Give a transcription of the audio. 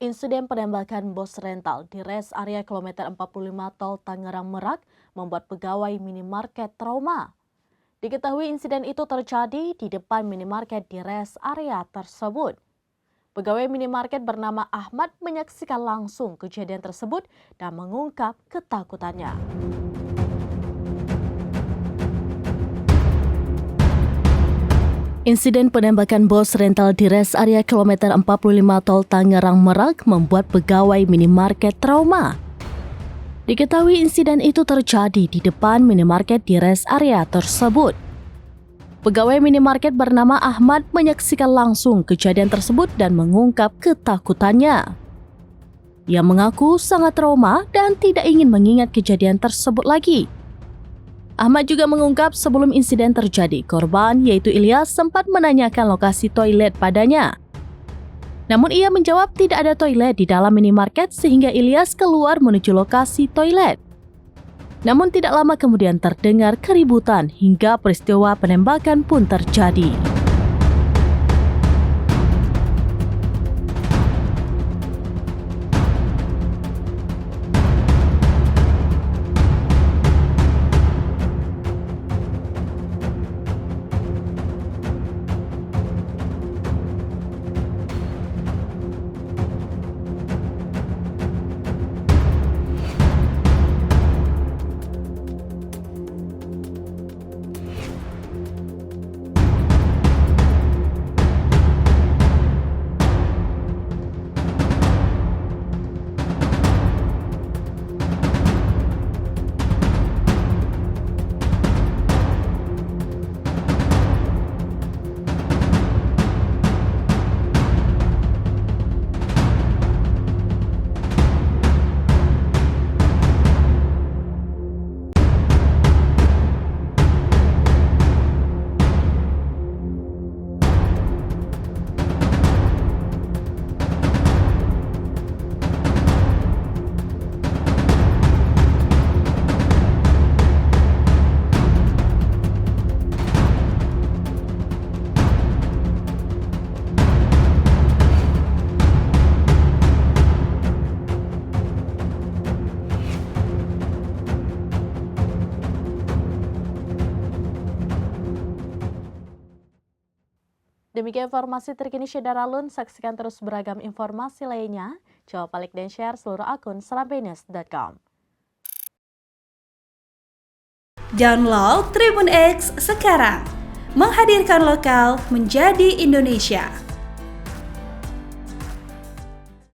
Insiden penembakan bos rental di res area kilometer 45 Tol Tangerang Merak membuat pegawai minimarket trauma. Diketahui insiden itu terjadi di depan minimarket di res area tersebut. Pegawai minimarket bernama Ahmad menyaksikan langsung kejadian tersebut dan mengungkap ketakutannya. Insiden penembakan bos rental di res area kilometer 45 Tol Tangerang Merak membuat pegawai minimarket trauma. Diketahui insiden itu terjadi di depan minimarket di res area tersebut. Pegawai minimarket bernama Ahmad menyaksikan langsung kejadian tersebut dan mengungkap ketakutannya. Ia mengaku sangat trauma dan tidak ingin mengingat kejadian tersebut lagi. Ahmad juga mengungkap sebelum insiden terjadi, korban yaitu Ilyas sempat menanyakan lokasi toilet padanya. Namun ia menjawab tidak ada toilet di dalam minimarket sehingga Ilyas keluar menuju lokasi toilet. Namun tidak lama kemudian terdengar keributan hingga peristiwa penembakan pun terjadi. Demikian informasi terkini Syedaralun, saksikan terus beragam informasi lainnya. Coba like dan share seluruh akun serambinews.com. Download Tribun X sekarang, menghadirkan lokal menjadi Indonesia.